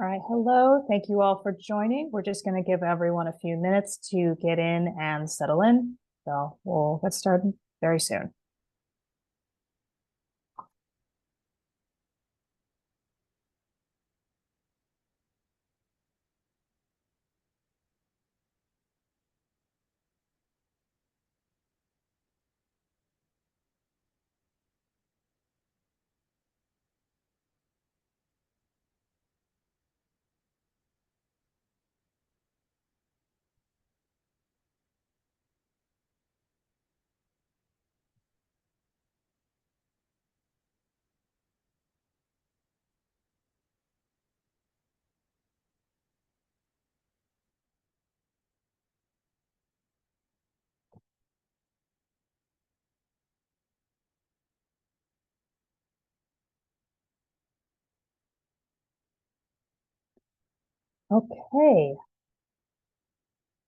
All right, hello. Thank you all for joining. We're just going to give everyone a few minutes to get in and settle in. So we'll get started very soon. Okay,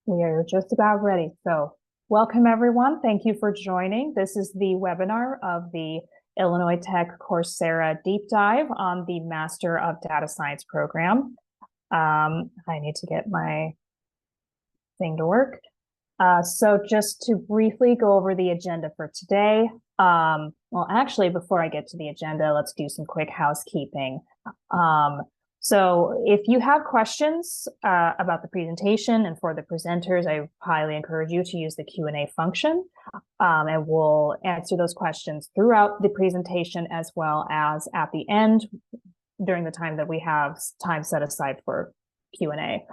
we are just about ready. So welcome everyone. Thank you for joining. This is the webinar of the Illinois Tech Coursera Deep Dive on the Master of Data Science program. I need to get my thing to work. So just to briefly go over the agenda for today. Well, actually, before I get to the agenda, let's do some quick housekeeping. So if you have questions about the presentation and for the presenters, I highly encourage you to use the Q&A function, and we'll answer those questions throughout the presentation as well as at the end during the time that we have time set aside for Q&A.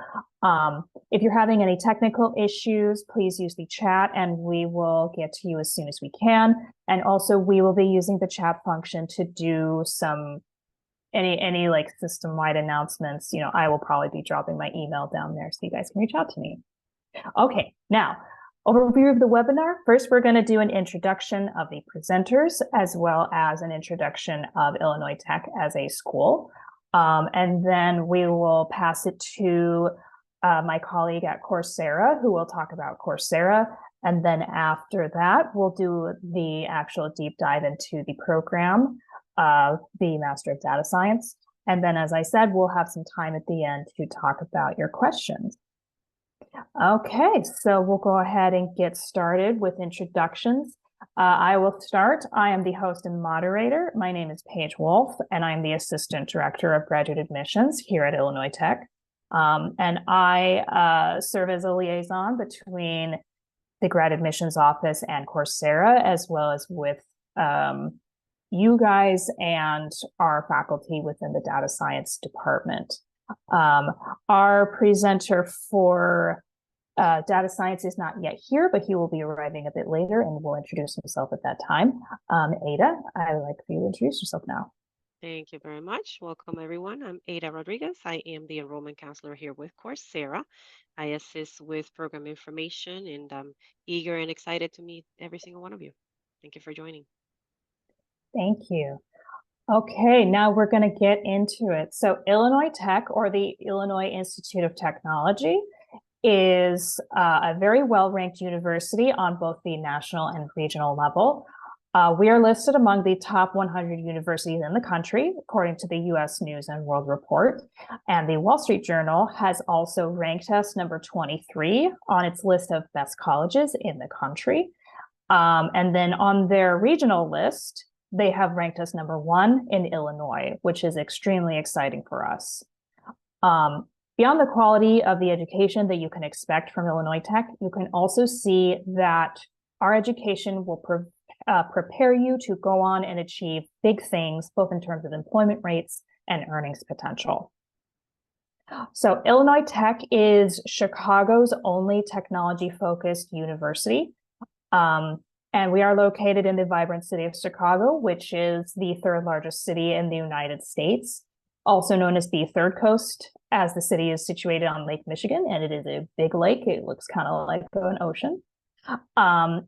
If you're having any technical issues, please use the chat and we will get to you as soon as we can. And also we will be using the chat function to do some any like system-wide announcements. You know, I will probably be dropping my email down there so you guys can reach out to me. Okay, now overview of the webinar. First, we're going to do an introduction of the presenters as well as an introduction of Illinois Tech as a school. And then we will pass it to my colleague at Coursera, who will talk about Coursera. And then after that, we'll do the actual deep dive into the program, the Master of Data Science. And then, as I said, we'll have some time at the end to talk about your questions. Okay, so we'll go ahead and get started with introductions. I will start. I am the host and moderator. My name is Paige Wolf, and I'm the Assistant Director of Graduate Admissions here at Illinois Tech. And I serve as a liaison between the Grad Admissions Office and Coursera, as well as with you guys and our faculty within the Data Science Department. Our presenter for Data Science is not yet here, but he will be arriving a bit later and will introduce himself at that time. Ada, I would like for you to introduce yourself now. Thank you very much. Welcome, everyone. I'm Ada Rodriguez. I am the enrollment counselor here with Coursera. I assist with program information, and I'm eager and excited to meet every single one of you. Thank you for joining. Thank you. Okay, now we're going to get into it. So Illinois Tech, or the Illinois Institute of Technology, is a very well-ranked university on both the national and regional level. We are listed among the top 100 universities in the country, according to the U.S. News and World Report. And the Wall Street Journal has also ranked us number 23 on its list of best colleges in the country. And then on their regional list, they have ranked us number 1 in Illinois, which is extremely exciting for us. Beyond the quality of the education that you can expect from Illinois Tech, you can also see that our education will prepare you to go on and achieve big things, both in terms of employment rates and earnings potential. So Illinois Tech is Chicago's only technology-focused university. And we are located in the vibrant city of Chicago, which is the 3rd largest city in the United States, also known as the Third Coast, as the city is situated on Lake Michigan, and it is a big lake. It looks kind of like an ocean.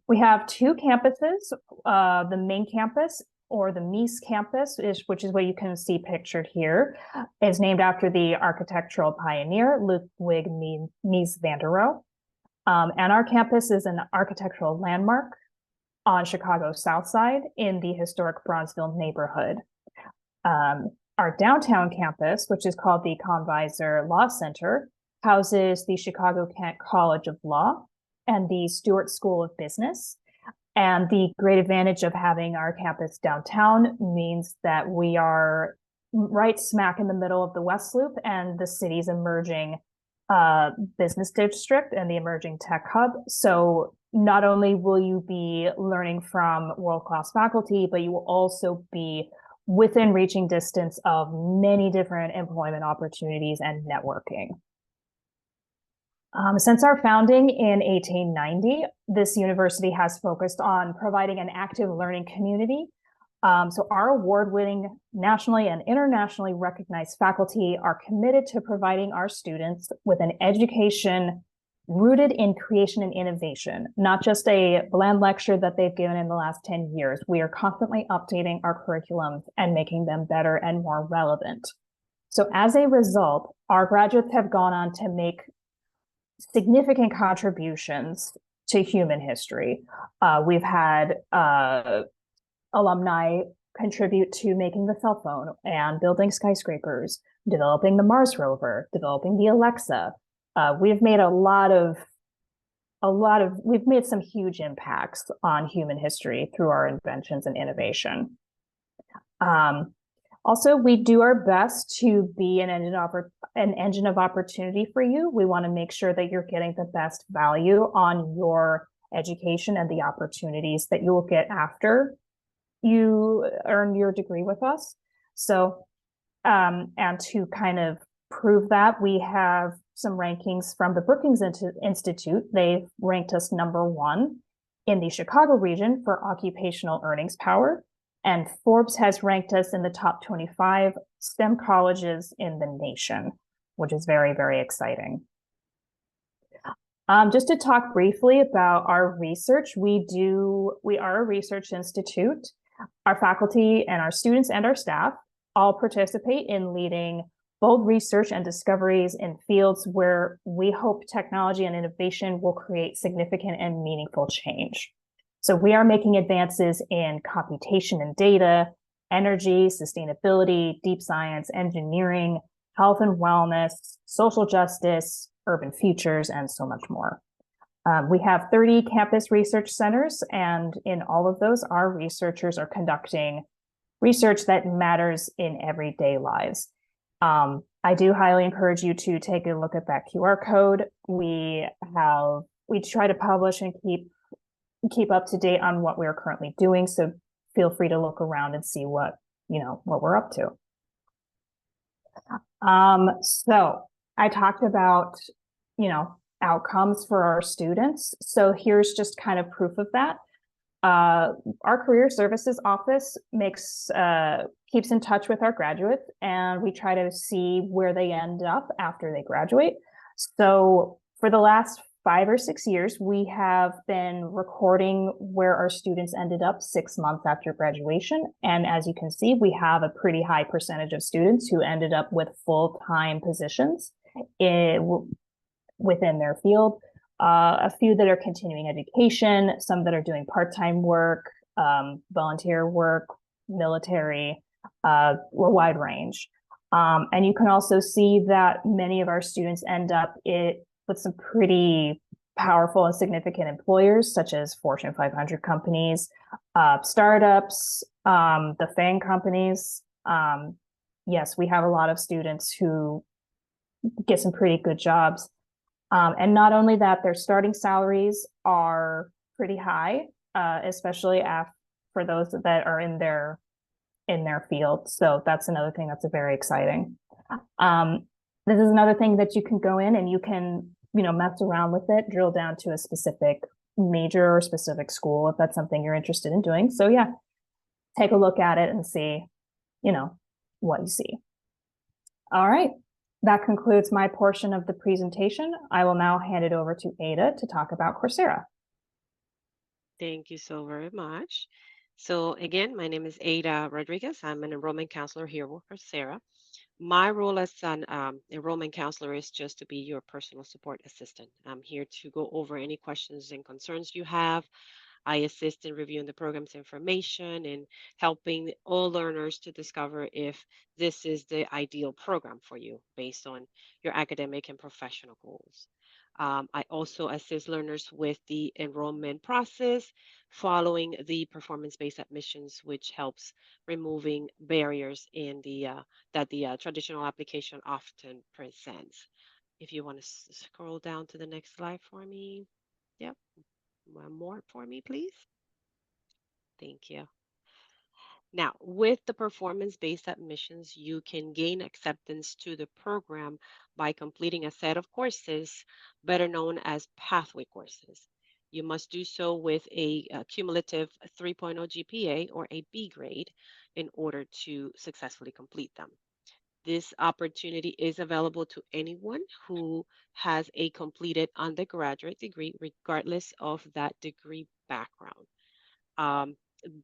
We have 2 campuses. The main campus, or the Mies campus, which is what you can see pictured here, is named after the architectural pioneer, Ludwig Mies van der Rohe. And our campus is an architectural landmark on Chicago's South Side in the historic Bronzeville neighborhood. Our downtown campus, which is called the Convisor Law Center, houses the Chicago Kent College of Law and the Stewart School of Business. And the great advantage of having our campus downtown means that we are right smack in the middle of the West Loop and the city's emerging business district and the emerging tech hub. So not only will you be learning from world-class faculty, but you will also be within reaching distance of many different employment opportunities and networking. Since our founding in 1890, this university has focused on providing an active learning community. So our award-winning, nationally and internationally recognized faculty are committed to providing our students with an education rooted in creation and innovation, not just a bland lecture that they've given in the last 10 years. We are constantly updating our curriculums and making them better and more relevant. So as a result, our graduates have gone on to make significant contributions to human history. We've had alumni contribute to making the cell phone and building skyscrapers, developing the Mars rover, developing the Alexa. We've made we've made some huge impacts on human history through our inventions and innovation. Also, we do our best to be an engine of opportunity for you. We want to make sure that you're getting the best value on your education and the opportunities that you will get after you earn your degree with us. So, and to kind of prove that, we have some rankings from the Brookings Institute. They've ranked us #1 in the Chicago region for occupational earnings power. And Forbes has ranked us in the top 25 STEM colleges in the nation, which is very, very exciting. Just to talk briefly about our research, we are a research institute. Our faculty and our students and our staff all participate in leading bold research and discoveries in fields where we hope technology and innovation will create significant and meaningful change. So we are making advances in computation and data, energy, sustainability, deep science, engineering, health and wellness, social justice, urban futures, and so much more. We have 30 campus research centers, and in all of those, our researchers are conducting research that matters in everyday lives. I do highly encourage you to take a look at that QR code. We try to publish and keep up to date on what we're currently doing. So feel free to look around and see what we're up to. So I talked about, outcomes for our students. So here's just kind of proof of that. Our career services office keeps in touch with our graduates, and we try to see where they end up after they graduate. So for the last 5 or 6 years, we have been recording where our students ended up 6 months after graduation. And as you can see, we have a pretty high percentage of students who ended up with full-time positions within their field. A few that are continuing education, some that are doing part-time work, volunteer work, military, a wide range. And you can also see that many of our students end up with some pretty powerful and significant employers, such as Fortune 500 companies, startups, the FANG companies. Yes, we have a lot of students who get some pretty good jobs. And not only that, their starting salaries are pretty high, especially for those that are in their field. So that's another thing that's very exciting. This is another thing that you can go in and you can, mess around with it, drill down to a specific major or specific school if that's something you're interested in doing. So yeah, take a look at it and see, what you see. All right. That concludes my portion of the presentation. I will now hand it over to Ada to talk about Coursera. Thank you so very much. So again, my name is Ada Rodriguez. I'm an enrollment counselor here with Coursera. My role as an enrollment counselor is just to be your personal support assistant. I'm here to go over any questions and concerns you have. I assist in reviewing the program's information and helping all learners to discover if this is the ideal program for you based on your academic and professional goals. I also assist learners with the enrollment process following the performance-based admissions, which helps removing barriers in the that the traditional application often presents. If you want to scroll down to the next slide for me. Yep, one more for me, please. Thank you. Now, with the performance-based admissions, you can gain acceptance to the program by completing a set of courses, better known as pathway courses. You must do so with a cumulative 3.0 GPA or a B grade in order to successfully complete them. This opportunity is available to anyone who has a completed undergraduate degree, regardless of that degree background. Um,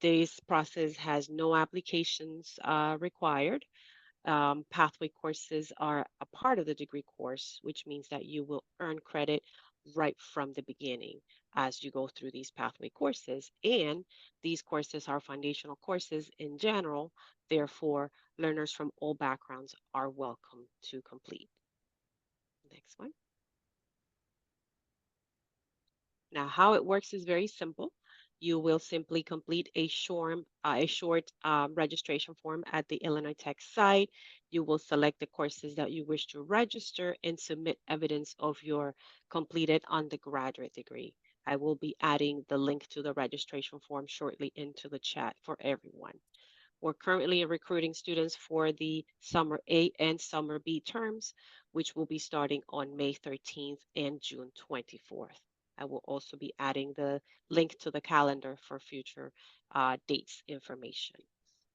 this process has no applications required. Pathway courses are a part of the degree course, which means that you will earn credit right from the beginning as you go through these pathway courses. And these courses are foundational courses in general. Therefore, learners from all backgrounds are welcome to complete. Next one. Now, how it works is very simple. You will simply complete a short registration form at the Illinois Tech site. You will select the courses that you wish to register and submit evidence of your completed undergraduate degree. I will be adding the link to the registration form shortly into the chat for everyone. We're currently recruiting students for the Summer A and Summer B terms, which will be starting on May 13th and June 24th. I will also be adding the link to the calendar for future dates information.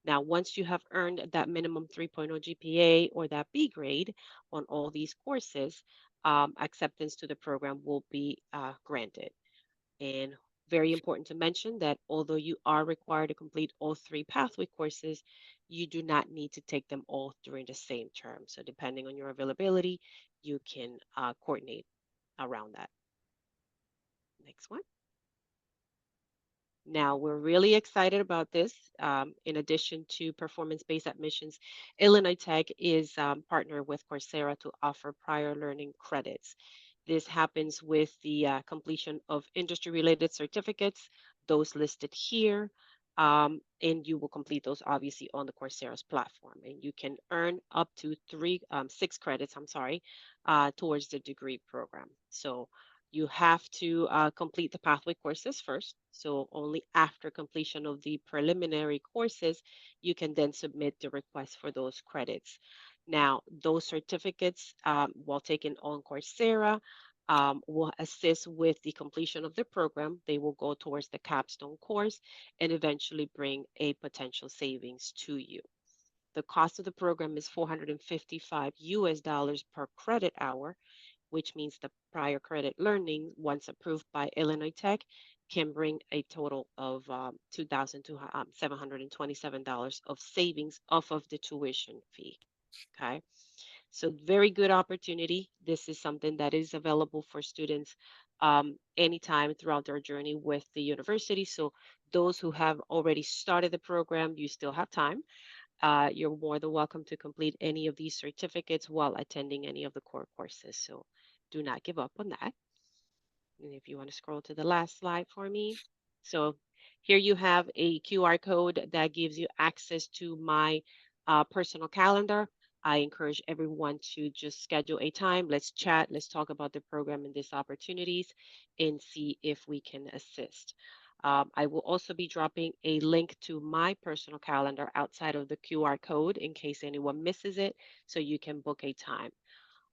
Now, once you have earned that minimum 3.0 GPA or that B grade on all these courses, acceptance to the program will be granted. And very important to mention that although you are required to complete all three pathway courses, you do not need to take them all during the same term. So, depending on your availability, you can coordinate around that. Next one. Now, we're really excited about this. In addition to performance-based admissions, Illinois Tech is partnered with Coursera to offer prior learning credits. This happens with the completion of industry-related certificates, those listed here, and you will complete those obviously on the Coursera's platform. And you can earn up to 6 credits, towards the degree program. So you have to complete the pathway courses first. So only after completion of the preliminary courses, you can then submit the request for those credits. Now, those certificates, while taken on Coursera, will assist with the completion of the program. They will go towards the capstone course and eventually bring a potential savings to you. The cost of the program is $455 per credit hour, which means the prior credit learning, once approved by Illinois Tech, can bring a total of $2,727 of savings off of the tuition fee. Okay. So, very good opportunity. This is something that is available for students anytime throughout their journey with the university. So, those who have already started the program, you still have time. You're more than welcome to complete any of these certificates while attending any of the core courses. So, do not give up on that. And if you want to scroll to the last slide for me. So here you have a QR code that gives you access to my personal calendar. I encourage everyone to just schedule a time. Let's chat. Let's talk about the program and these opportunities and see if we can assist. I will also be dropping a link to my personal calendar outside of the QR code in case anyone misses it so you can book a time.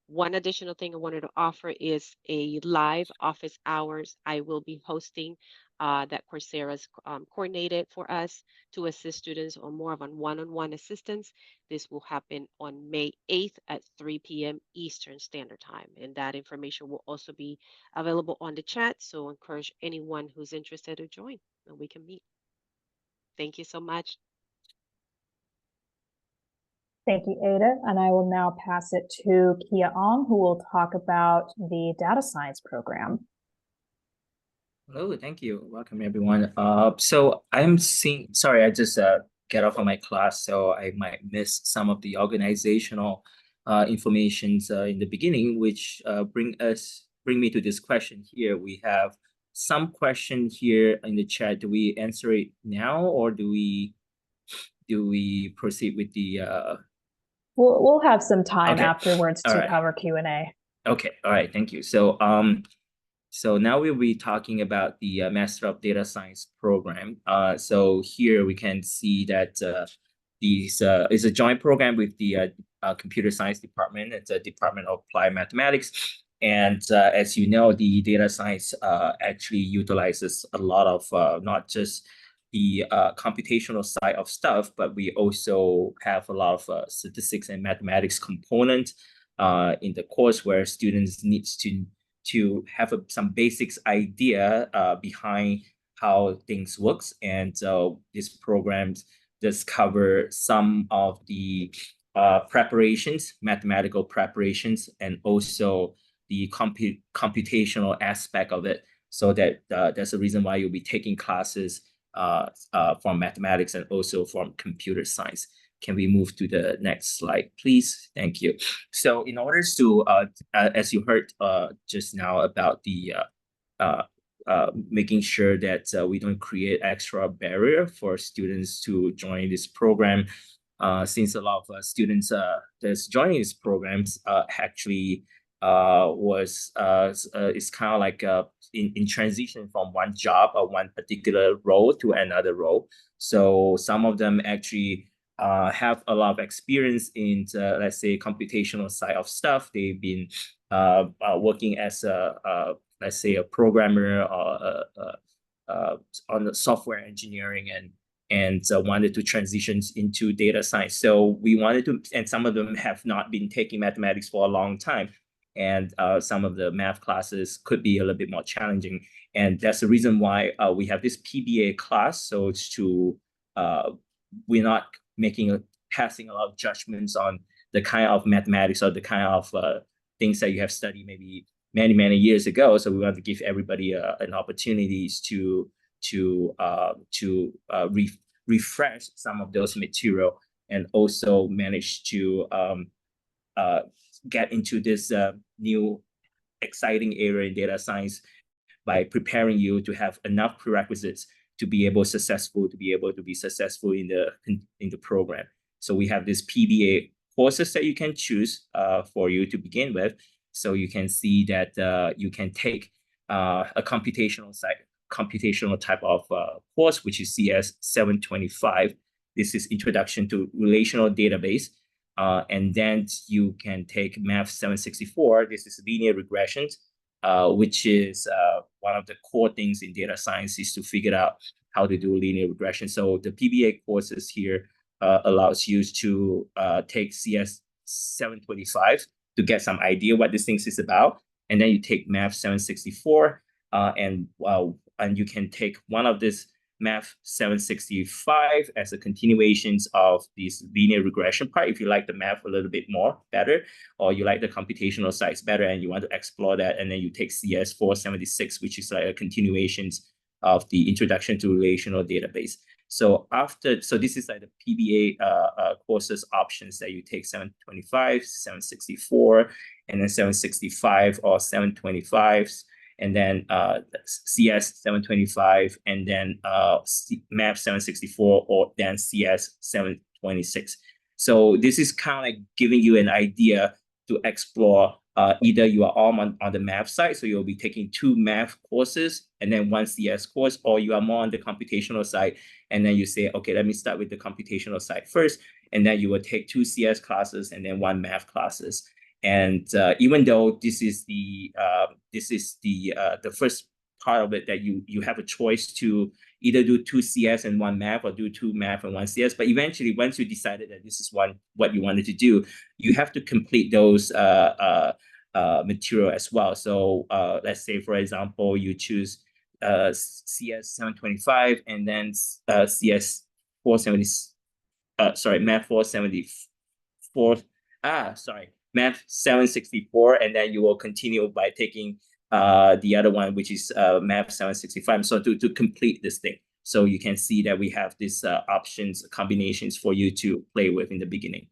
One additional thing I wanted to offer is a live office hours. I will be hosting that Coursera's coordinated for us to assist students on more of a one-on-one assistance. This will happen on May 8th at 3 p.m. Eastern Standard Time. And that information will also be available on the chat. So encourage anyone who's interested to join and we can meet. Thank you so much. Thank you, Ada. And I will now pass it to Kia Ong, who will talk about the data science program. Hello, thank you. Welcome everyone. So I'm seeing, sorry, I just get off of my class, so I might miss some of the organizational informations in the beginning, which bring me to this question here. We have some question here in the chat. Do we answer it now, or do we proceed with the We'll have some time okay. afterwards All to right. cover Q&A. Okay, all right, thank you. So now we'll be talking about the Master of Data Science program. So here we can see that these is a joint program with the Computer Science Department. It's a Department of Applied Mathematics. And as you know, the data science actually utilizes a lot of not just the computational side of stuff, but we also have a lot of statistics and mathematics component in the course where students needs to have some basics idea behind how things works. And this program does cover some of the preparations, mathematical preparations, and also the computational aspect of it. So that's the reason why you'll be taking classes from mathematics and also from computer science. Can we move to the next slide, please? Thank you. So in order to, as you heard just now about the making sure that we don't create extra barrier for students to join this program, since a lot of students that's joining these programs actually is kind of like in transition from one job or one particular role to another role. So some of them actually have a lot of experience in let's say computational side of stuff. They've been working as let's say a programmer or on the software engineering and wanted to transition into data science. So we wanted to, and some of them have not been taking mathematics for a long time. And some of the math classes could be a little bit more challenging. And that's the reason why we have this PBA class. So it's to, we're not passing a lot of judgments on the kind of mathematics or the kind of things that you have studied maybe many years ago. So we want to give everybody an opportunities to refresh some of those material and also manage to get into this new exciting area in data science by preparing you to have enough prerequisites to be able to be successful in the program. So we have this PBA courses that you can choose for you to begin with. So you can see that you can take a computational type of course, which is CS 725. This is Introduction to Relational Database. And then you can take Math 764. This is linear regressions, which is one of the core things in data science is to figure out how to do linear regression. So the PBA courses here allows you to take CS 725 to get some idea what this thing is about. And then you take Math 764 and you can take one of this Math 765 as a continuations of this linear regression part if you like the math a little bit more better, or you like the computational sides better and you want to explore that. And then you take CS 476, which is like a continuations of the Introduction to Relational Database. So this is like the PBA courses options that you take 725, 764, and then 765 or 725s, and then CS 725, and then Math 764, or then CS 726. So this is kind of like giving you an idea to explore. Either you are all on the math side, so you'll be taking 2 math courses and then 1 CS course, or you are more on the computational side, and then you say, okay, let me start with the computational side first, and then you will take 2 CS classes and then 1 math classes. And even though this is the first part of it that you have a choice to either do 2 CS and 1 math, or do 2 math and 1 CS. But eventually, once you decided that this is what you wanted to do, you have to complete those material as well. So let's say, for example, you choose CS 725 and then CS 470, Math 474, Math 764, and then you will continue by taking the other one, which is Math 765. So to complete this thing. So you can see that we have these options, combinations for you to play with in the beginning.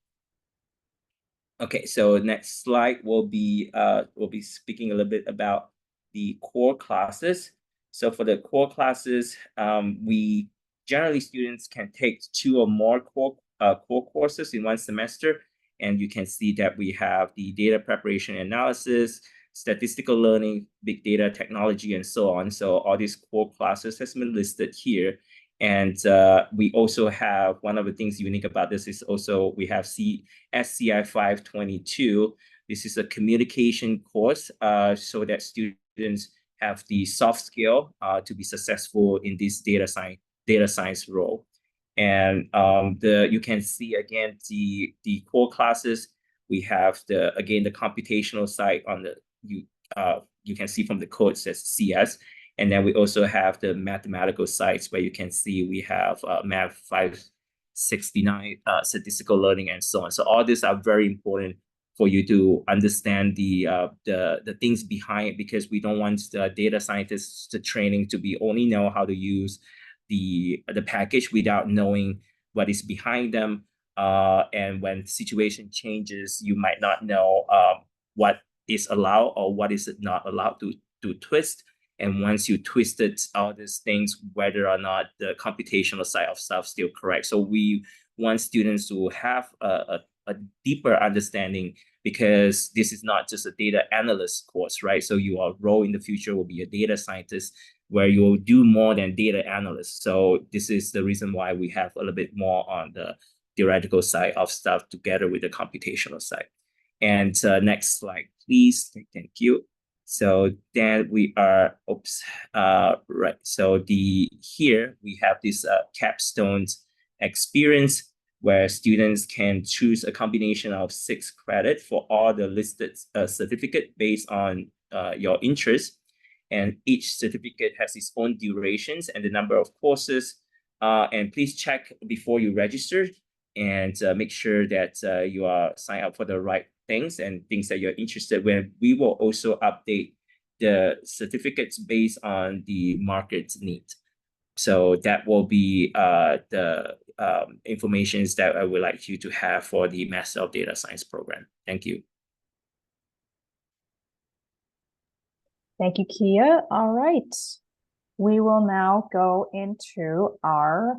Okay, so next slide will be we'll be speaking a little bit about the core classes. So for the core classes, we generally students can take 2 or more core courses in one semester, and you can see that we have the data preparation and analysis, statistical learning, big data technology, and so on. So all these core classes has been listed here. And we also have, one of the things unique about this is also we have SCI 522. This is a communication course so that students have the soft skill to be successful in this data science role. And you can see again the core classes. We have the computational side on the you can see from the code says CS. And then we also have the mathematical sides where you can see we have Math 569, statistical learning, and so on. So all these are very important for you to understand the things behind it, because we don't want the data scientists, the training, to be only know how to use the package without knowing what is behind them. And when situation changes, you might not know what is allowed or what is not allowed to twist. And once you twisted all these things, whether or not the computational side of stuff still correct. So we want students to have a deeper understanding, because this is not just a data analyst course, right? So your role in the future will be a data scientist, where you will do more than data analyst. So this is the reason why we have a little bit more on the theoretical side of stuff together with the computational side. And next slide, please. Thank you. So then we are, right. So here we have this capstones experience, where students can choose a combination of 6 credits for all the listed certificate based on your interest. And each certificate has its own durations and the number of courses. And please check before you register, and make sure that you are signed up for the right things and things that you're interested in. We will also update the certificates based on the market's need. So that will be the information that I would like you to have for the Master of Data Science program. Thank you. Thank you, Kia. All right. We will now go into our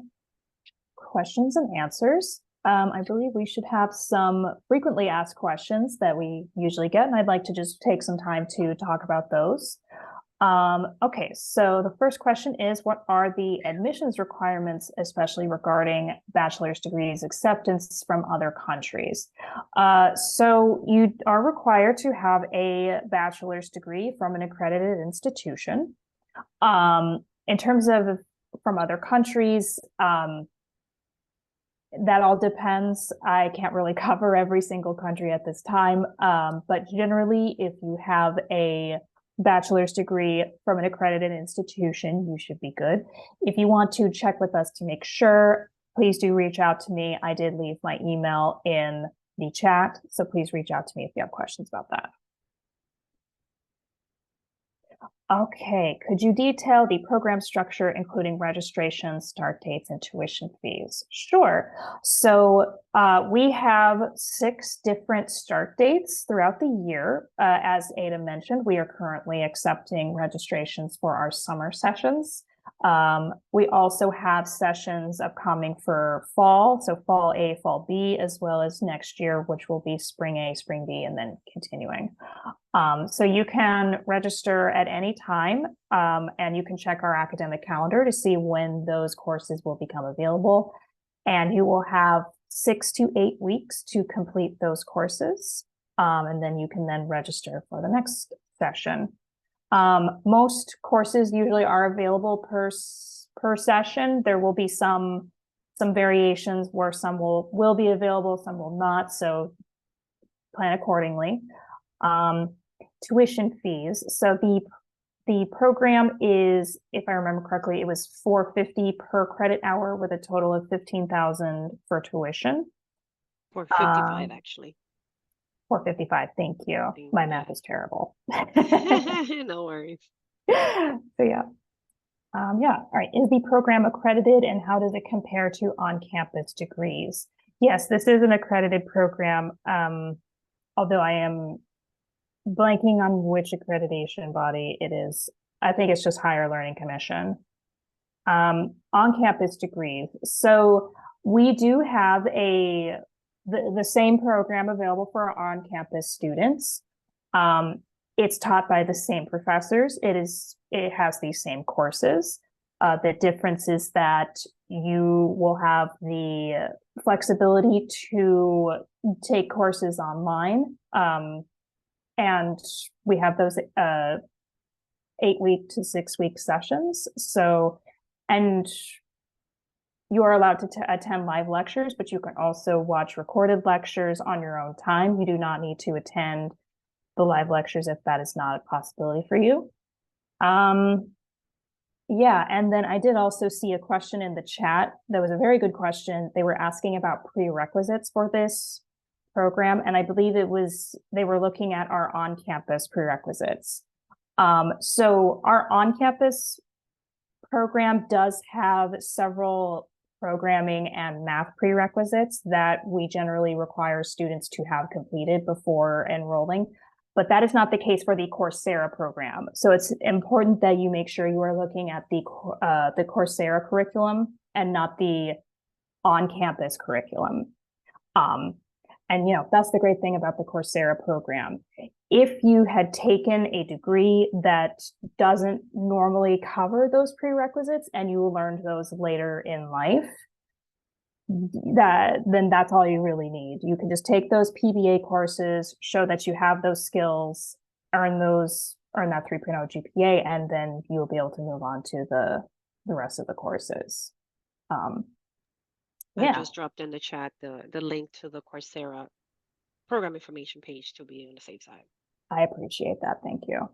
questions and answers. I believe we should have some frequently asked questions that we usually get, and I'd like to just take some time to talk about those. Okay, so the first question is, what are the admissions requirements, especially regarding bachelor's degrees acceptance from other countries? So you are required to have a bachelor's degree from an accredited institution. In terms of from other countries, that all depends. I can't really cover every single country at this time, but generally, if you have a bachelor's degree from an accredited institution, you should be good. If you want to check with us to make sure, please do reach out to me. I did leave my email in the chat, so please reach out to me if you have questions about that. Okay, could you detail the program structure, including registration, start dates, and tuition fees? Sure. So we have 6 different start dates throughout the year. As Ada mentioned, we are currently accepting registrations for our summer sessions. We also have sessions upcoming for fall, so fall A, fall B, as well as next year, which will be spring A, spring B, and then continuing. So you can register at any time, and you can check our academic calendar to see when those courses will become available. And you will have 6 to 8 weeks to complete those courses, and then you can then register for the next session. Most courses usually are available per session. There will be some variations where some will be available, some will not, so plan accordingly. Tuition fees. So the program is, if I remember correctly, it was $450 per credit hour with a total of $15,000 for tuition. $455 actually. 4:55. Thank you. Thank My you. math is terrible. No worries. So yeah. Yeah. All right. Is the program accredited, and how does it compare to on-campus degrees? Yes, this is an accredited program. Although I am blanking on which accreditation body it is. I think it's just Higher Learning Commission. On-campus degrees. So we do have the same program available for our on-campus students. It's taught by the same professors. It has these same courses. The difference is that you will have the flexibility to take courses online. And we have those 8-week to 6-week sessions. So, and you are allowed to attend live lectures, but you can also watch recorded lectures on your own time. You do not need to attend the live lectures if that is not a possibility for you. Yeah, and then I did also see a question in the chat. That was a very good question. They were asking about prerequisites for this program, and I believe they were looking at our on-campus prerequisites. So our on-campus program does have several programming and math prerequisites that we generally require students to have completed before enrolling, but that is not the case for the Coursera program. So it's important that you make sure you are looking at the Coursera curriculum and not the on-campus curriculum. And that's the great thing about the Coursera program. If you had taken a degree that doesn't normally cover those prerequisites and you learned those later in life, then that's all you really need. You can just take those PBA courses, show that you have those skills, earn that 3.0 GPA, and then you'll be able to move on to the rest of the courses. I just dropped in the chat the link to the Coursera program information page to be on the safe side. I appreciate that. Thank you.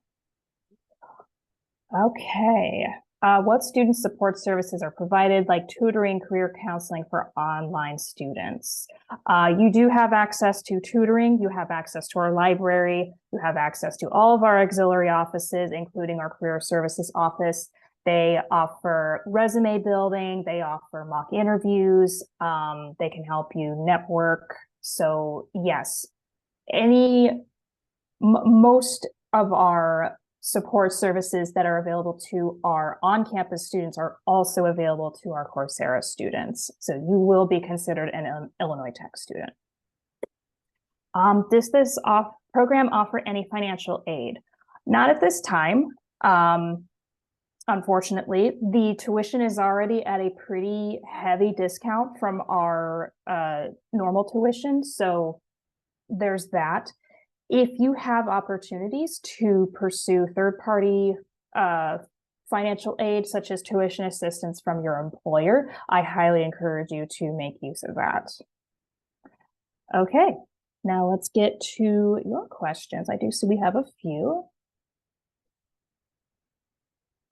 Okay. What student support services are provided, like tutoring, career counseling for online students? You do have access to tutoring. You have access to our library. You have access to all of our auxiliary offices, including our career services office. They offer resume building. They offer mock interviews. They can help you network. So yes, most of our support services that are available to our on-campus students are also available to our Coursera students. So you will be considered an Illinois Tech student. Does this program offer any financial aid? Not at this time. Unfortunately, the tuition is already at a pretty heavy discount from our normal tuition. So there's that. If you have opportunities to pursue third-party financial aid, such as tuition assistance from your employer, I highly encourage you to make use of that. Okay, now let's get to your questions. I do see we have a few.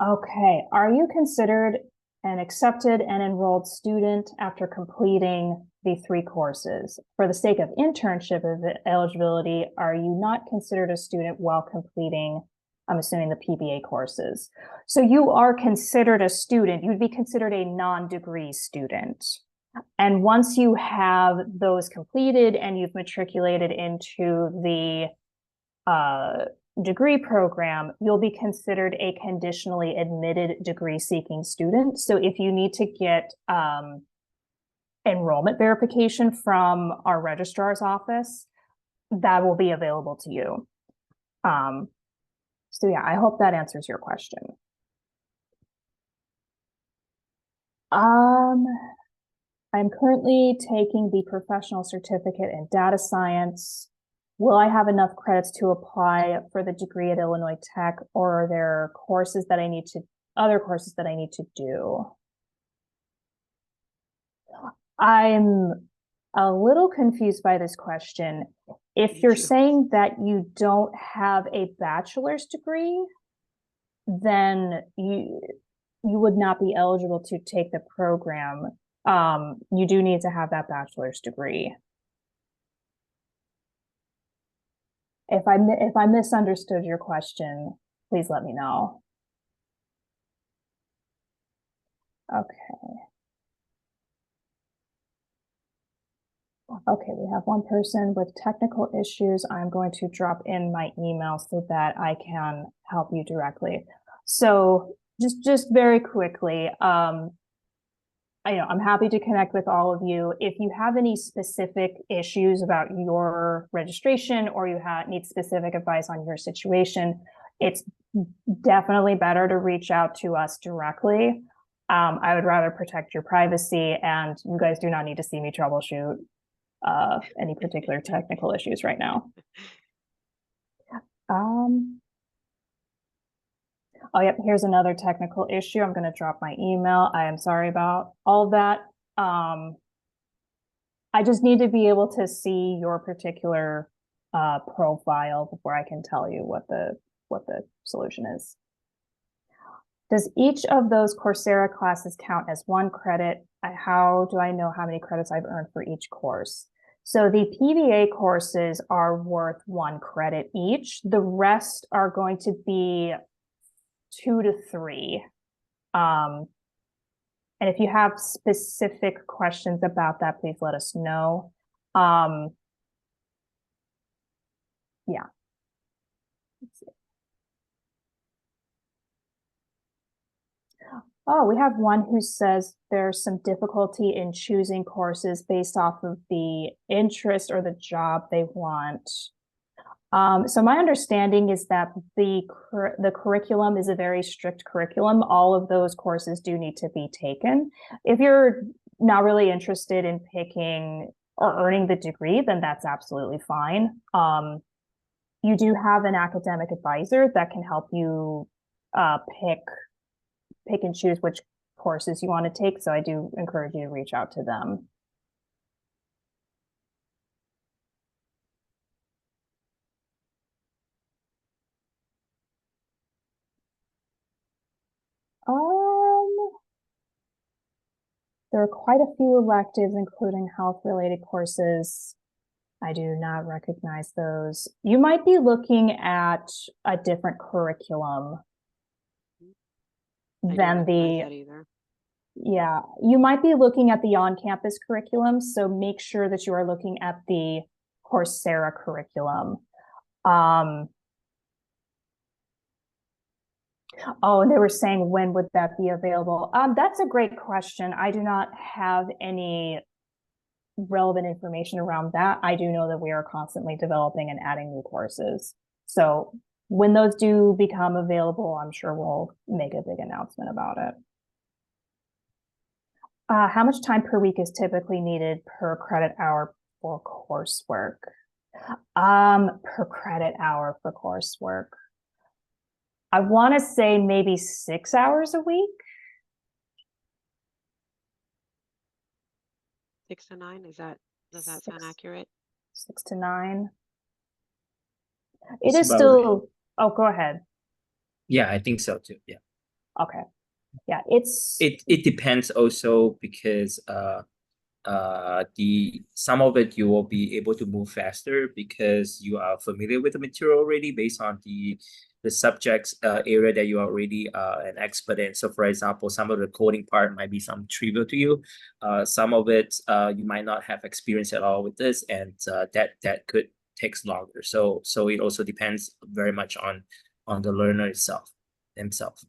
Okay, are you considered an accepted and enrolled student after completing the 3 courses? For the sake of internship eligibility, are you not considered a student while completing, I'm assuming, the PBA courses? So you are considered a student. You'd be considered a non-degree student. And once you have those completed and you've matriculated into the degree program, you'll be considered a conditionally admitted degree-seeking student. So if you need to get enrollment verification from our registrar's office, that will be available to you. So yeah, I hope that answers your question. I'm currently taking the professional certificate in data science. Will I have enough credits to apply for the degree at Illinois Tech, or are there courses that other courses that I need to do? I'm a little confused by this question. If you're saying that you don't have a bachelor's degree, then you would not be eligible to take the program. You do need to have that bachelor's degree. If I misunderstood your question, please let me know. Okay. Okay, we have one person with technical issues. I'm going to drop in my email so that I can help you directly. So just very quickly, I'm happy to connect with all of you. If you have any specific issues about your registration or you need specific advice on your situation, it's definitely better to reach out to us directly. I would rather protect your privacy, and you guys do not need to see me troubleshoot any particular technical issues right now. Oh, yep, here's another technical issue. I'm going to drop my email. I am sorry about all that. I just need to be able to see your particular profile before I can tell you what the solution is. Does each of those Coursera classes count as one credit? How do I know how many credits I've earned for each course? So the PBA courses are worth 1 credit each. The rest are going to be 2 to 3. And if you have specific questions about that, please let us know. Yeah. Let's see. Oh, we have one who says there's some difficulty in choosing courses based off of the interest or the job they want. So my understanding is that the curriculum is a very strict curriculum. All of those courses do need to be taken. If you're not really interested in picking or earning the degree, then that's absolutely fine. You do have an academic advisor that can help you pick and choose which courses you want to take. So I do encourage you to reach out to them. There are quite a few electives, including health-related courses. I do not recognize those. You might be looking at a different curriculum than yeah, you might be looking at the on-campus curriculum. So make sure that you are looking at the Coursera curriculum. Oh, and they were saying, when would that be available? That's a great question. I do not have any relevant information around that. I do know that we are constantly developing and adding new courses. So when those do become available, I'm sure we'll make a big announcement about it. How much time per week is typically needed per credit hour for coursework? Per credit hour for coursework, I want to say maybe 6 hours a week. 6 to 9, does that sound accurate? 6 to 9. It is still right. Oh, go ahead. Yeah, I think so too. Yeah. Okay. Yeah, it depends also, because some of it you will be able to move faster because you are familiar with the material already, based on the subjects area that you are already an expert in. So for example, some of the coding part might be some trivial to you. Some of it you might not have experience at all with this, and that could takes longer. So it also depends very much on the learner themselves.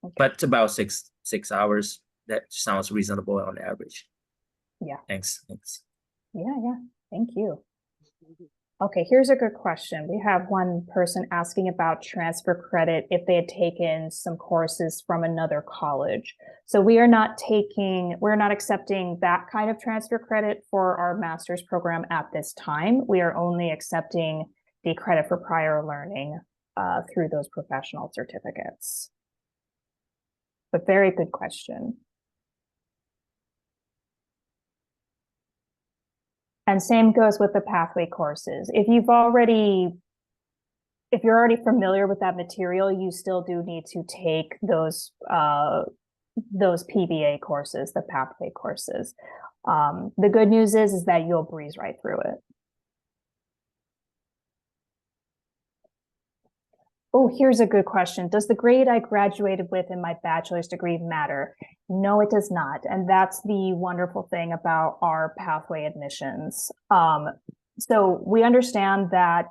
Okay. But about six hours, that sounds reasonable on average. Yeah. Thanks. Yeah. Thank you. Okay, here's a good question. We have one person asking about transfer credit if they had taken some courses from another college. So we're not accepting that kind of transfer credit for our master's program at this time. We are only accepting the credit for prior learning through those professional certificates. But very good question. And same goes with the pathway courses. If you're already familiar with that material, you still do need to take those PBA courses, the pathway courses. The good news is that you'll breeze right through it. Oh, here's a good question. Does the grade I graduated with in my bachelor's degree matter? No, it does not. And that's the wonderful thing about our pathway admissions. So we understand that,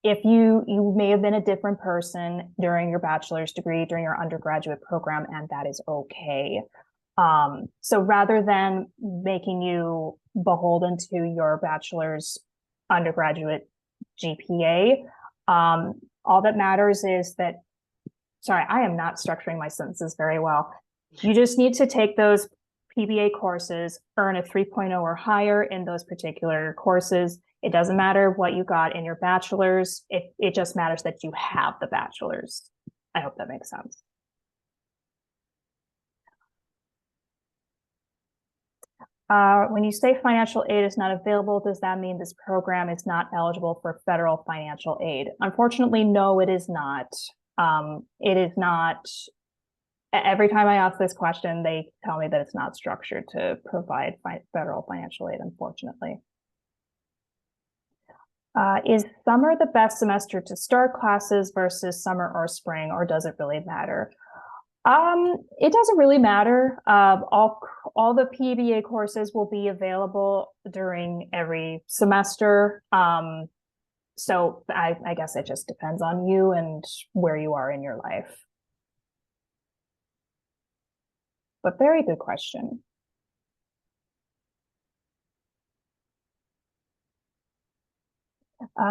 if you may have been a different person during your bachelor's degree, during your undergraduate program, and that is okay. So rather than making you beholden to your bachelor's undergraduate GPA, all that matters is that, sorry, I am not structuring my sentences very well. You just need to take those PBA courses, earn a 3.0 or higher in those particular courses. It doesn't matter what you got in your bachelor's. It just matters that you have the bachelor's. I hope that makes sense. When you say financial aid is not available, does that mean this program is not eligible for federal financial aid? Unfortunately, no, it is not. It is not. Every time I ask this question, they tell me that it's not structured to provide federal financial aid, unfortunately. Is summer the best semester to start classes versus summer or spring, or does it really matter? It doesn't really matter. All the PBA courses will be available during every semester. So I guess it just depends on you and where you are in your life. But very good question.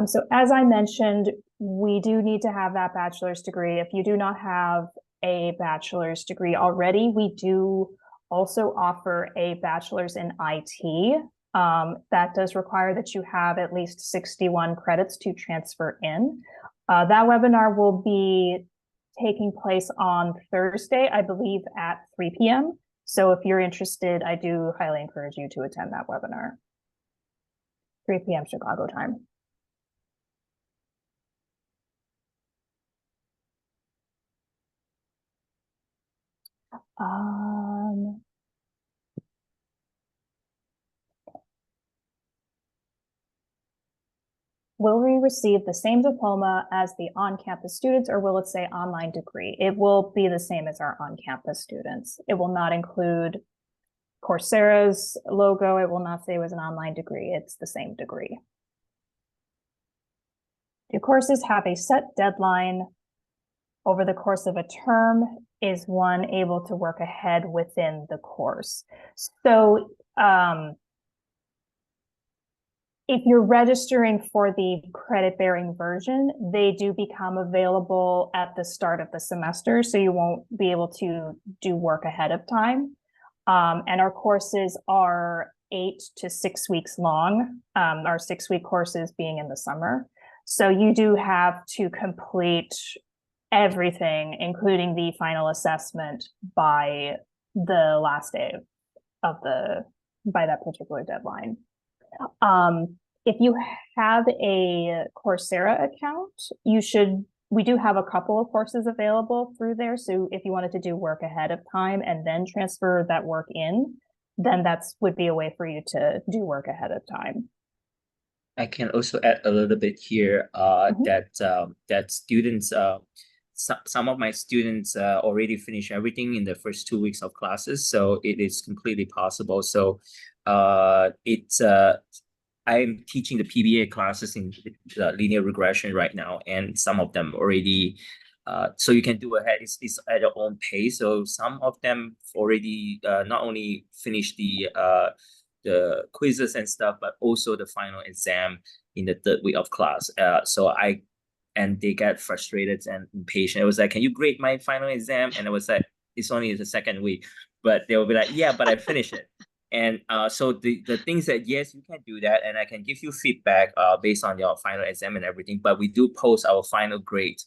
So as I mentioned, we do need to have that bachelor's degree. If you do not have a bachelor's degree already, we do also offer a bachelor's in IT. That does require that you have at least 61 credits to transfer in. That webinar will be taking place on Thursday, I believe, at 3 p.m. So if you're interested, I do highly encourage you to attend that webinar. 3 p.m. Chicago time. Will we receive the same diploma as the on-campus students, or will it say online degree? It will be the same as our on-campus students. It will not include Coursera's logo. It will not say it was an online degree. It's the same degree. Do courses have a set deadline over the course of a term? Is one able to work ahead within the course? So if you're registering for the credit-bearing version, they do become available at the start of the semester, so you won't be able to do work ahead of time. And our courses are 8 to 6 weeks long, our 6-week courses being in the summer. So you do have to complete everything, including the final assessment, by the last day by that particular deadline. If you have a Coursera account, we do have a couple of courses available through there. So if you wanted to do work ahead of time and then transfer that work in, then would be a way for you to do work ahead of time. I can also add a little bit here that students, some of my students already finished everything in the first 2 weeks of classes, so it is completely possible. So I'm teaching the PBA classes in linear regression right now, and some of them already, so you can do ahead. It's at your own pace. So some of them already not only finished the quizzes and stuff, but also the final exam in the 3rd week of class. And they get frustrated and impatient. It was like, can you grade my final exam? And I was like, it's only the 2nd week, but they'll be like, yeah, but I finished it. And so the things that, yes, you can do that, and I can give you feedback based on your final exam and everything, but we do post our final grade,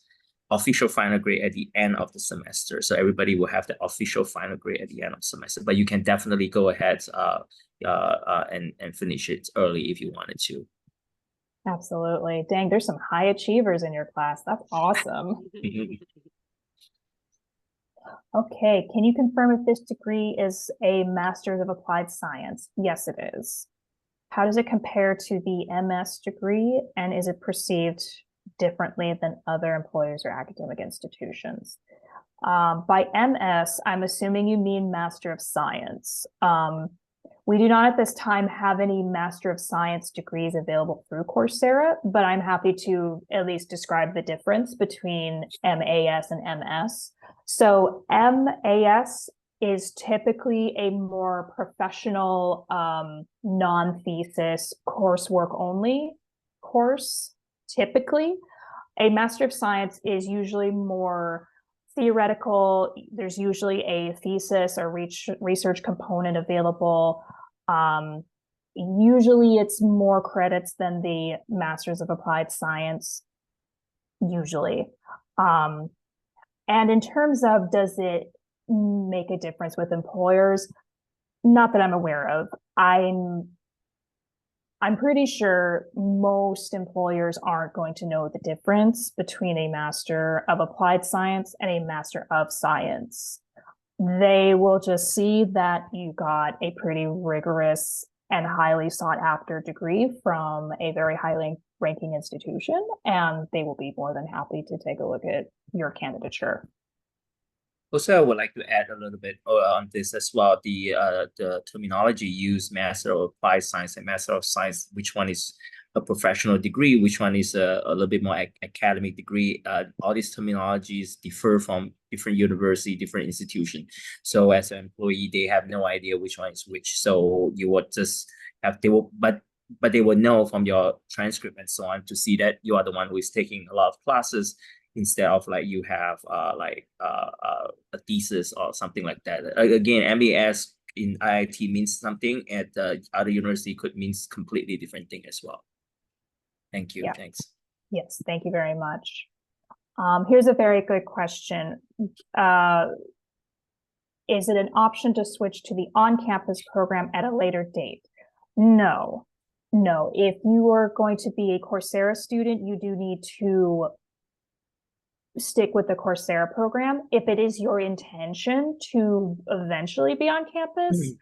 official final grade at the end of the semester. So everybody will have the official final grade at the end of the semester, but you can definitely go ahead and finish it early if you wanted to. Absolutely. Dang, there's some high achievers in your class. That's awesome. Okay, can you confirm if this degree is a Master's of Applied Science? Yes, it is. How does it compare to the MS degree, and is it perceived differently than other employers or academic institutions. By MS, I'm assuming you mean Master of Science. We do not at this time have any Master of Science degrees available through Coursera, but I'm happy to at least describe the difference between MAS and MS. So MAS is typically a more professional, non-thesis, coursework only course, typically. A Master of Science is usually more theoretical. There's usually a thesis or research component available. Usually it's more credits than the Masters of Applied Science, usually. And in terms of, does it make a difference with employers? Not that I'm aware of. I'm pretty sure most employers aren't going to know the difference between a Master of Applied Science and a Master of Science. They will just see that you got a pretty rigorous and highly sought after degree from a very highly ranking institution, and they will be more than happy to take a look at your candidature. Also, I would like to add a little bit on this as well. The terminology used, Master of Applied Science and Master of Science, which one is a professional degree, which one is a little bit more academic degree. All these terminologies differ from different university, different institution. So as an employee, they have no idea which one is which. So you would just have, but they will know from your transcript and so on to see that you are the one who is taking a lot of classes, instead of like you have a thesis or something like that. Again, MAS in IIT means something, at other university could means completely different thing as well. Thank you. Yeah. Thanks. Yes, thank you very much. Here's a very good question. Is it an option to switch to the on-campus program at a later date? No. If you are going to be a Coursera student, you do need to stick with the Coursera program. If it is your intention to eventually be on campus,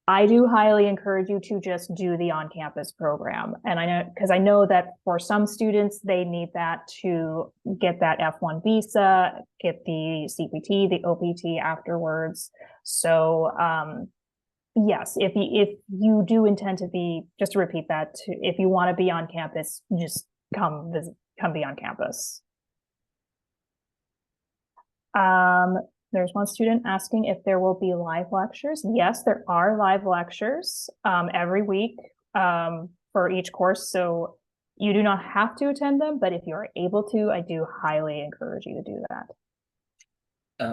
I do highly encourage you to just do the on-campus program. And I know that for some students, they need that to get that F1 visa, get the CPT, the OPT afterwards. So yes, if you do intend to be, just to repeat that, if you want to be on campus, just come be on campus. There's one student asking if there will be live lectures. Yes, there are live lectures every week for each course. So you do not have to attend them, but if you're able to, I do highly encourage you to do that.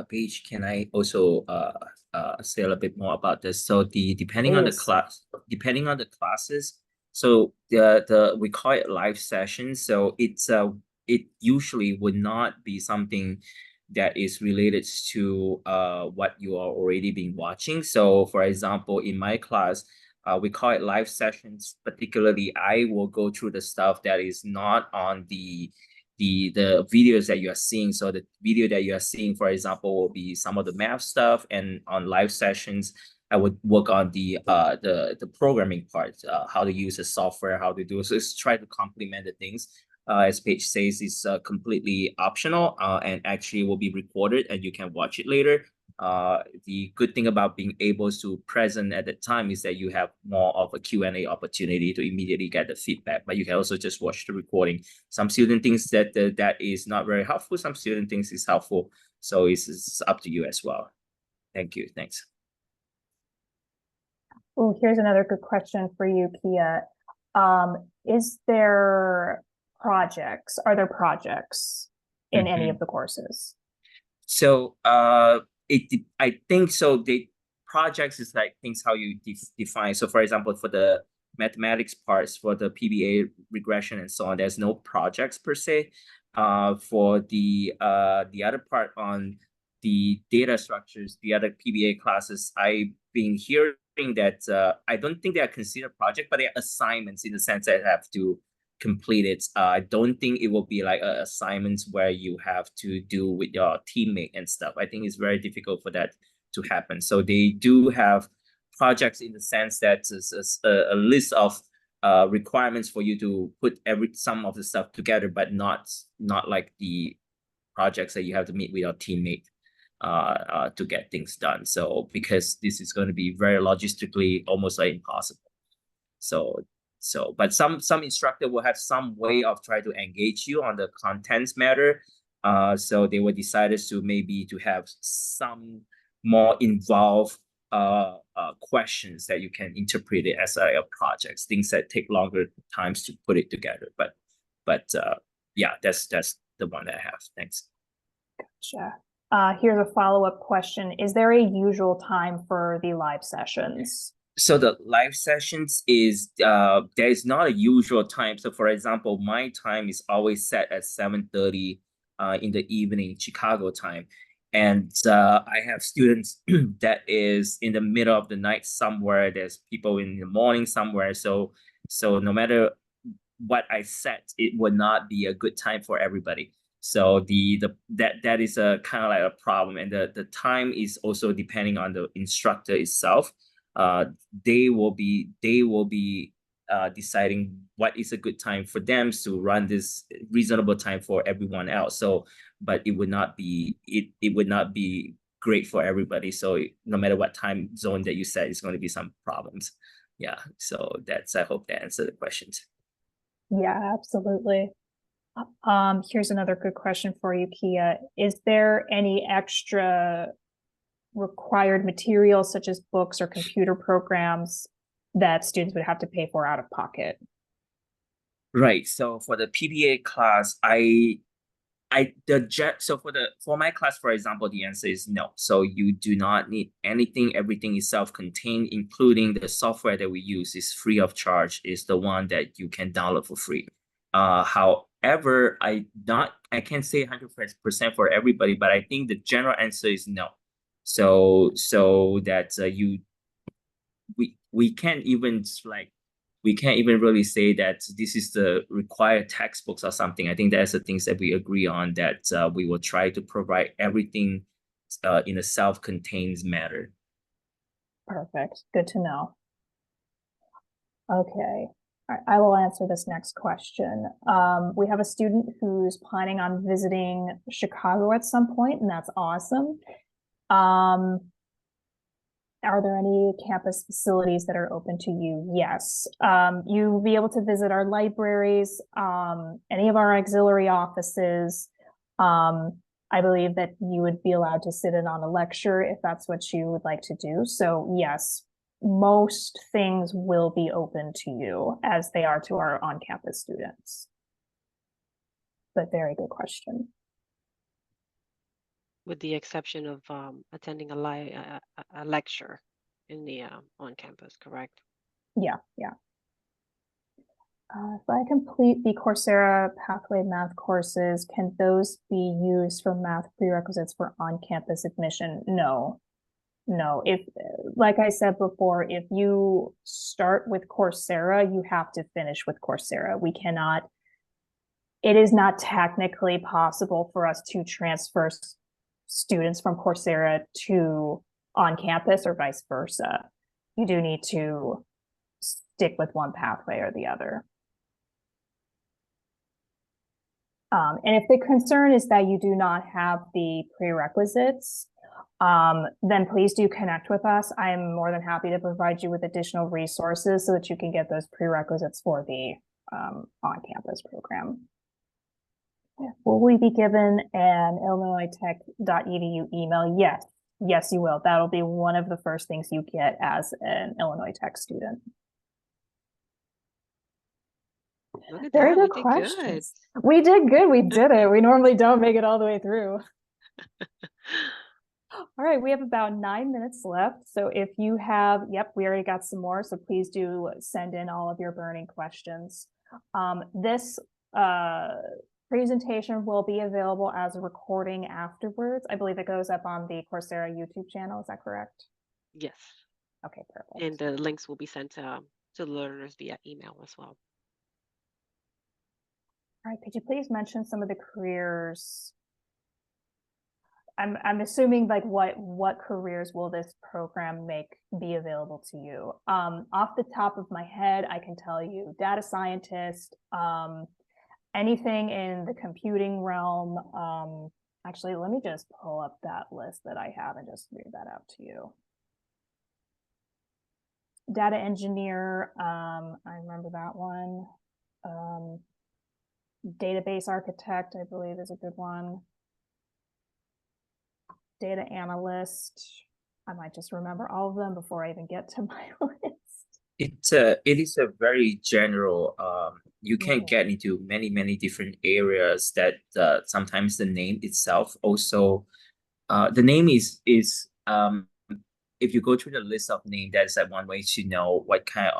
Paige, can I also say a little bit more about this? So depending on the classes, so we call it live sessions. So it usually would not be something that is related to what you are already been watching. So for example, in my class, we call it live sessions. Particularly, I will go through the stuff that is not on the videos that you are seeing. So the video that you are seeing, for example, will be some of the math stuff, and on live sessions, I would work on the programming part, how to use the software, how to do. So it's try to complement the things. As Paige says, it's completely optional and actually will be recorded and you can watch it later. The good thing about being able to present at the time is that you have more of a Q&A opportunity to immediately get the feedback, but you can also just watch the recording. Some student thinks that that is not very helpful. Some student thinks it's helpful. So it's up to you as well. Thank you. Thanks. Oh, here's another good question for you, Kia. Are there projects in any of the courses? So I think so. The projects is like things how you define. So for example, for the mathematics parts, for the PBA regression and so on, there's no projects per se. For the other part on the data structures, the other PBA classes, I've been hearing that I don't think they are considered project, but they're assignments in the sense that have to complete it. I don't think it will be like assignments where you have to do with your teammate and stuff. I think it's very difficult for that to happen. So they do have projects in the sense that it's a list of requirements for you to put some of the stuff together, but not like the projects that you have to meet with your teammate to get things done. So because this is going to be very logistically almost like impossible. But some instructor will have some way of trying to engage you on the contents matter. So they were decided to maybe to have some more involved questions that you can interpret it as a project, things that take longer times to put it together. But yeah, that's the one that I have. Thanks. Gotcha. Here's a follow-up question. Is there a usual time for the live sessions? So the live sessions is there is not a usual time. So for example, my time is always set at 7:30 in the evening Chicago time. And I have students that is in the middle of the night somewhere. There's people in the morning somewhere. So no matter what I set, it would not be a good time for everybody. So that is a kind of like a problem. And the time is also depending on the instructor itself. They will be deciding what is a good time for them to run this reasonable time for everyone else. So, but it would not be great for everybody. So no matter what time zone that you set, it's going to be some problems. Yeah. So I hope that answered the questions. Yeah, absolutely. Here's another good question for you, Kia. Is there any extra required materials such as books or computer programs that students would have to pay for out of pocket? Right. So for the PBA class, for my class, for example, the answer is no. So you do not need anything. Everything is self-contained, including the software that we use is free of charge, is the one that you can download for free. However, I can't say 100% for everybody, but I think the general answer is no. So that we can't even really say that this is the required textbooks or something. I think that's the things that we agree on, that we will try to provide everything in a self-contained manner. Perfect. Good to know. Okay. All right, I will answer this next question. We have a student who's planning on visiting Chicago at some point, and that's awesome. Are there any campus facilities that are open to you? Yes. You'll be able to visit our libraries, any of our auxiliary offices. I believe that you would be allowed to sit in on a lecture if that's what you would like to do. So yes, most things will be open to you as they are to our on-campus students. But very good question. With the exception of attending a lecture in the on campus, correct? Yeah. If I complete the Coursera Pathway Math courses, can those be used for math prerequisites for on-campus admission? No. If, like I said before, if you start with Coursera, you have to finish with Coursera. It is not technically possible for us to transfer students from Coursera to on campus or vice versa. You do need to stick with one pathway or the other. And if the concern is that you do not have the prerequisites, then please do connect with us. I am more than happy to provide you with additional resources so that you can get those prerequisites for the on-campus program. Will we be given an illinoistech.edu email? Yes, you will. That'll be one of the first things you get as an Illinois Tech student. Look at Very that. good We questions. did We did good. We did it. We normally don't make it all the way through. All right, we have about 9 minutes left. So if you have, we already got some more. So please do send in all of your burning questions. This presentation will be available as a recording afterwards. I believe it goes up on the Coursera YouTube channel. Is that correct? Yes. Okay, perfect. And the links will be sent to the learners via email as well. All right, could you please mention some of the careers? I'm assuming like what careers will this program be available to you? Off the top of my head, I can tell you data scientist, anything in the computing realm. Actually, let me just pull up that list that I have and just read that out to you. Data engineer, I remember that one. Database architect, I believe, is a good one. Data analyst. I might just remember all of them before I even get to my list. It is a very general, you can Mhm. get into many different areas that sometimes the name itself also, the name is if you go through the list of name, that's like one way to know what kind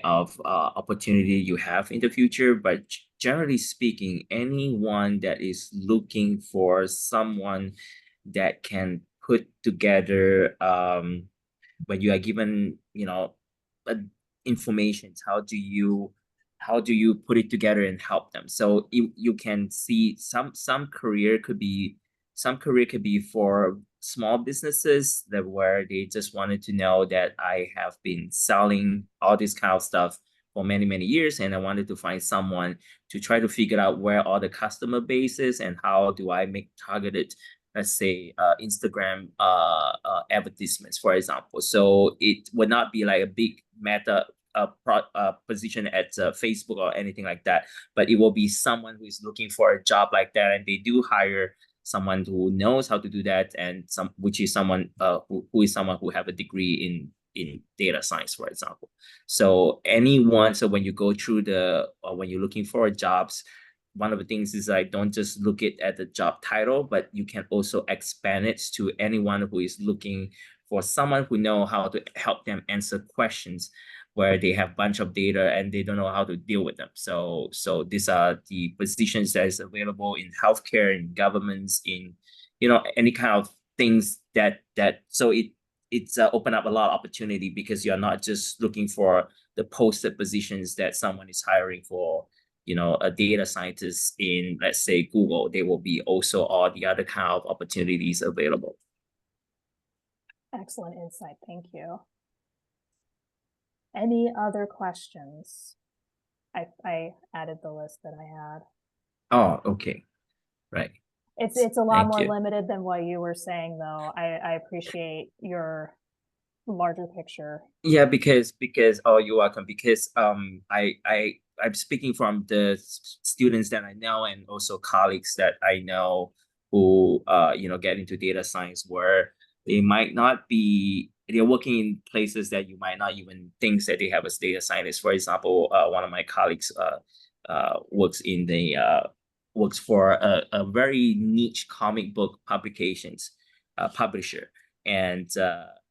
of opportunity you have in the future. But generally speaking, anyone that is looking for someone that can put together, when you are given, information, how do you put it together and help them? So you can see some career could be for small businesses that where they just wanted to know that I have been selling all this kind of stuff for many years, and I wanted to find someone to try to figure out where all the customer base is and how do I make targeted, let's say, Instagram advertisements, for example. So it would not be like a big meta position at Facebook or anything like that, but it will be someone who is looking for a job like that, and they do hire someone who knows how to do that, and which is someone who is someone who have a degree in data science, for example. So when you go through when you're looking for jobs, one of the things is like, don't just look at the job title, but you can also expand it to anyone who is looking for someone who know how to help them answer questions where they have a bunch of data and they don't know how to deal with them. So these are the positions that is available in healthcare, in governments, in any kind of things that so it's open up a lot of opportunity, because you're not just looking for the posted positions that someone is hiring for, a data scientist in, let's say, Google. There will be also all the other kind of opportunities available. Excellent insight. Thank you. Any other questions? I added the list that I had. Oh, okay. Right. It's a lot Thank more you. limited than what you were saying, though. I appreciate your larger picture. Yeah, because you're welcome. Because I'm speaking from the students that I know, and also colleagues that I know who get into data science, where they might not be, they're working in places that you might not even think that they have as data scientists. For example, one of my colleagues works for a very niche comic book publisher, and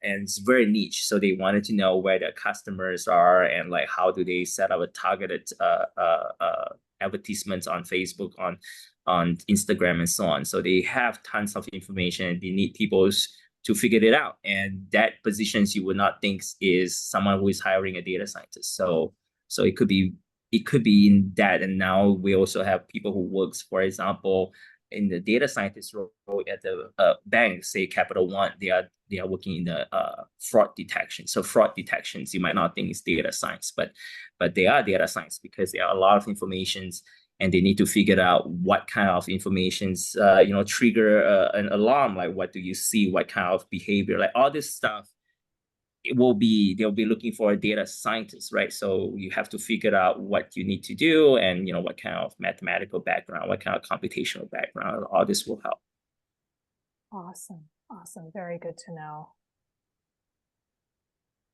it's very niche. So they wanted to know where their customers are, and like how do they set up a targeted advertisements on Facebook, on Instagram, and so on. So they have tons of information, and they need people to figure it out. And that positions you would not think is someone who is hiring a data scientist. So it could be in that. And now we also have people who works, for example, in the data scientist role at the bank, say Capital One. They are working in the fraud detection. So fraud detections, you might not think is data science, but they are data science, because there are a lot of informations, and they need to figure out what kind of informations trigger an alarm. Like, what do you see? What kind of behavior? Like all this stuff. They'll be looking for a data scientist, right? So you have to figure out what you need to do, and what kind of mathematical background, what kind of computational background. All this will help. Awesome. Very good to know.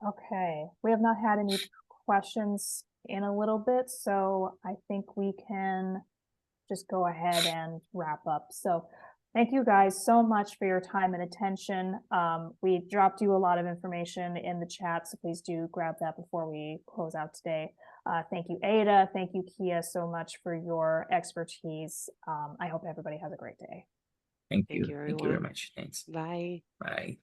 Okay, we have not had any questions in a little bit, so I think we can just go ahead and wrap up. So thank you guys so much for your time and attention. We dropped you a lot of information in the chat, so please do grab that before we close out today. Thank you, Ada. Thank you, Kia, so much for your expertise. I hope everybody has a great day. Thank you. Thank you, Thank you very everyone. much. Thanks. Bye. Bye.